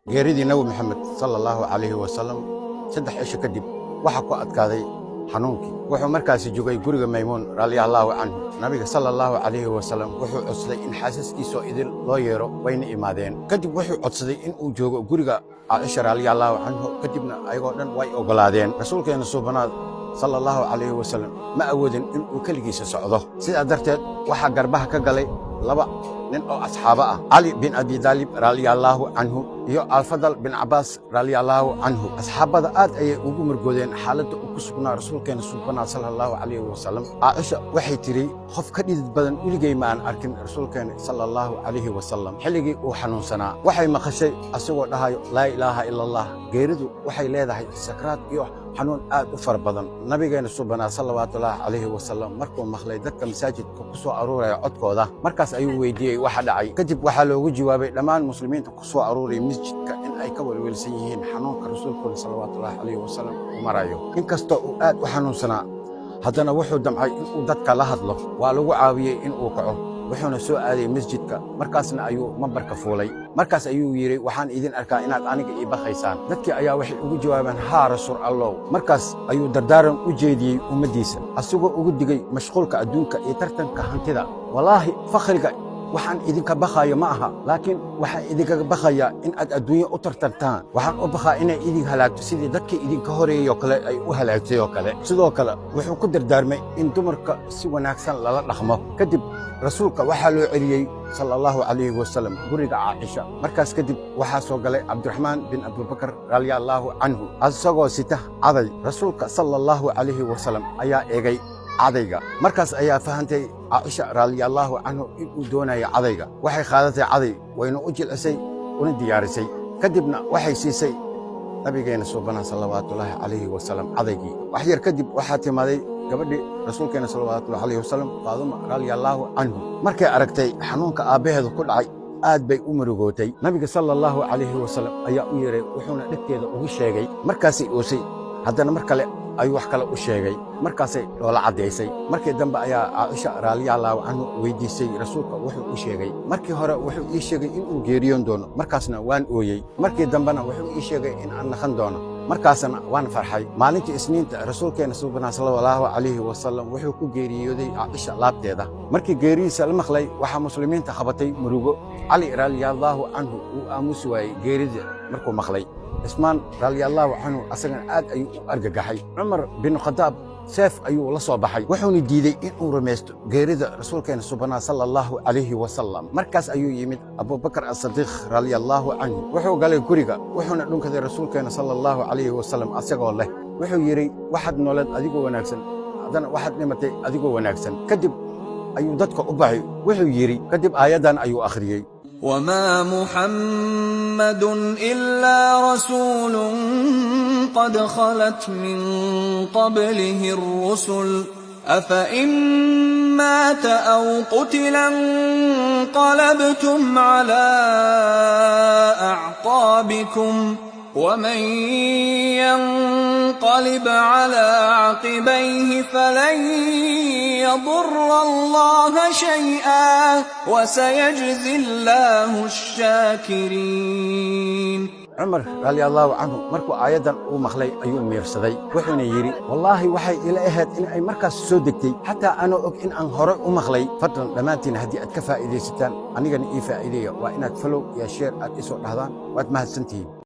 geeridii nabi maxamed sallallahu alayhi wasallam saddex cisho kadib waxa ku adkaaday xanuunkii wuxuu markaasi joogay guriga maymuun radiyallahu anhu nabiga sallallahu alayhi wasallam wuxuu codsaday in xaasaskiisa idil loo yeero wayna imaadeen kadib wuxuu codsaday in uu joogo guriga Aisha radiyallahu anhu kadibna ayagoo dhan way ogolaadeen rasuulkeena subhanahu sallallahu alayhi wasallam ma awoodin in uu kaligiisa socdo sida darteed waxa garbaha ka galay laba nin oo asxaaba ah Ali bin Abi Talib radiyallahu anhu iyo Al-Fadl bin Abbas radiyallahu anhu asxaabada aad ayay ugu murgoodeen xaaladda uu ku sugnaa rasuulkeena subhanahu sallallahu alayhi wasallam Aisha waxay tiri qof ka dhidid badan uligay ma aan arkin rasuulkeena sallallahu alayhi wasallam xilligii uu xanuunsanaa waxay maqashay asagoo dhahayo laa ilaaha illa allah geeridu waxay leedahay sakraad iyo xanuun aad u far badan nabigeena subhanahu sallallahu alayhi wasallam markuu maqlay dadka masaajidka ku soo aruuraya codkooda markaas ayuu weydiiyay waxa dhacay kadib waxa loogu jawaabay dhammaan muslimiinta ku soo aruuray masjidka in ay ka walwalsan yihiin xanuunka rasuulka sallallahu alayhi wasallam marayo inkastoo uu aad u xanuunsanaa haddana wuxuu damcay in uu dadka la hadlo waa lagu caawiyay in uu kaco wuxuuna soo aaday masjidka markaasna ayuu mambarka fuulay markaas ayuu yiri waxaan idin arkaa inaad aniga ii baqaysaan dadkii ayaa waxay ugu jawaabeen haa rasuul allah markaas ayuu dardaaran u jeediyay ummadiisa asagoo ugu digay mashquulka adduunka iyo tartanka hantida walaahi fakhriga waxaan idinka baqayo ma aha laakiin waxaan idinka baqayaa in aad adduunyo u tartantaan waxaan u baqaa inay idin halaagto sidii dadkii idinka horeeyay oo kale ay u halaagtay oo kale sidoo kale wuxuu ku dardaarmay in dumarka si wanaagsan lala dhaqmo kadib rasuulka waxaa loo celiyay sallallahu alayhi wasallam guriga Aisha markaas kadib waxaa soo galay Abdurrahman bin Abu Bakr radiyallahu anhu asagoo sita caday rasuulka sallallahu alayhi wasallam ayaa eegay cadayga markaas ayaa fahantay Aisha radiyallahu anhu inuu doonayo cadayga waxay qaadatay caday wayna u jilcisay una diyaarisay kadibna waxay siisay nabigeena subhanahu sallallahu alayhi wasallam cadaygii wax yar kadib waxaa timaaday gabadhii rasuulkeena sallallahu alayhi wasallam Faaduma radiyallahu anhu markay aragtay xanuunka aabaheedu ku dhacay aad bay u murugootay nabiga sallallahu alayhi wasallam ayaa u yeeray wuxuuna dhigteeda ugu sheegay markaasay oosay haddana mar kale ayuu wax kale u sheegay markaasay loola cadeysay markii dambe ayaa Aisha radiyallahu anha weydiisay rasuulka wuxuu u sheegay markii hore wuxuu ii sheegay in uu geeriyoon doono markaasna waan ooyay markii dambena wuxuu ii sheegay in aan naqan doono markaasna waan farxay maalintii isniinta rasuulkeena subhanahu sallallahu alayhi wasallam wuxuu ku geeriyooday Aisha laabteeda markii geeriisa la maqlay waxa muslimiinta qabatay murugo Ali radiyallahu anhu uu aamusi waayay geerida markuu maqlay Ismaan radiyallahu anhu asagana aad ayuu u argagaxay Umar bin Khattab seef ayuu la soo baxay wuxuuna diiday in uu rumaysto geerida rasuulkeena subhanahu sallallahu alayhi wasallam markaas ayuu yimid Abu Bakr as-Siddiq radiyallahu anhu wuxuu galay guriga wuxuuna dhunkaday rasuulkeena sallallahu alayhi wasallam asagoo leh wuxuu yiri waxaad noolad adigoo wanaagsan haddana waxaad dhimatay adigoo wanaagsan kadib ayuu dadka u baxay wuxuu yiri kadib aayadan ayuu akhriyay وما محمد إلا رسول قد خلت من قبله الرسل أفإن مات أو قتل انقلبتم على أعقابكم ومن ينقلب على عقبيه فلن يضر الله شيئا وسيجزي الله الشاكرين عمر radiyallahu anhu markuu aayadan uu maqlay ayuu miirsaday wuxuuna yiri wallahi waxay ila ahayd in ay markaas soo degtay hatta ana og in aan hore u maqlay fadlan dhamaantiin hadii aad ka faa'iideysataan anigana ii faa'iideeyo waa inaad follow iyo share aad isoo dhahdaan waad mahadsantihiin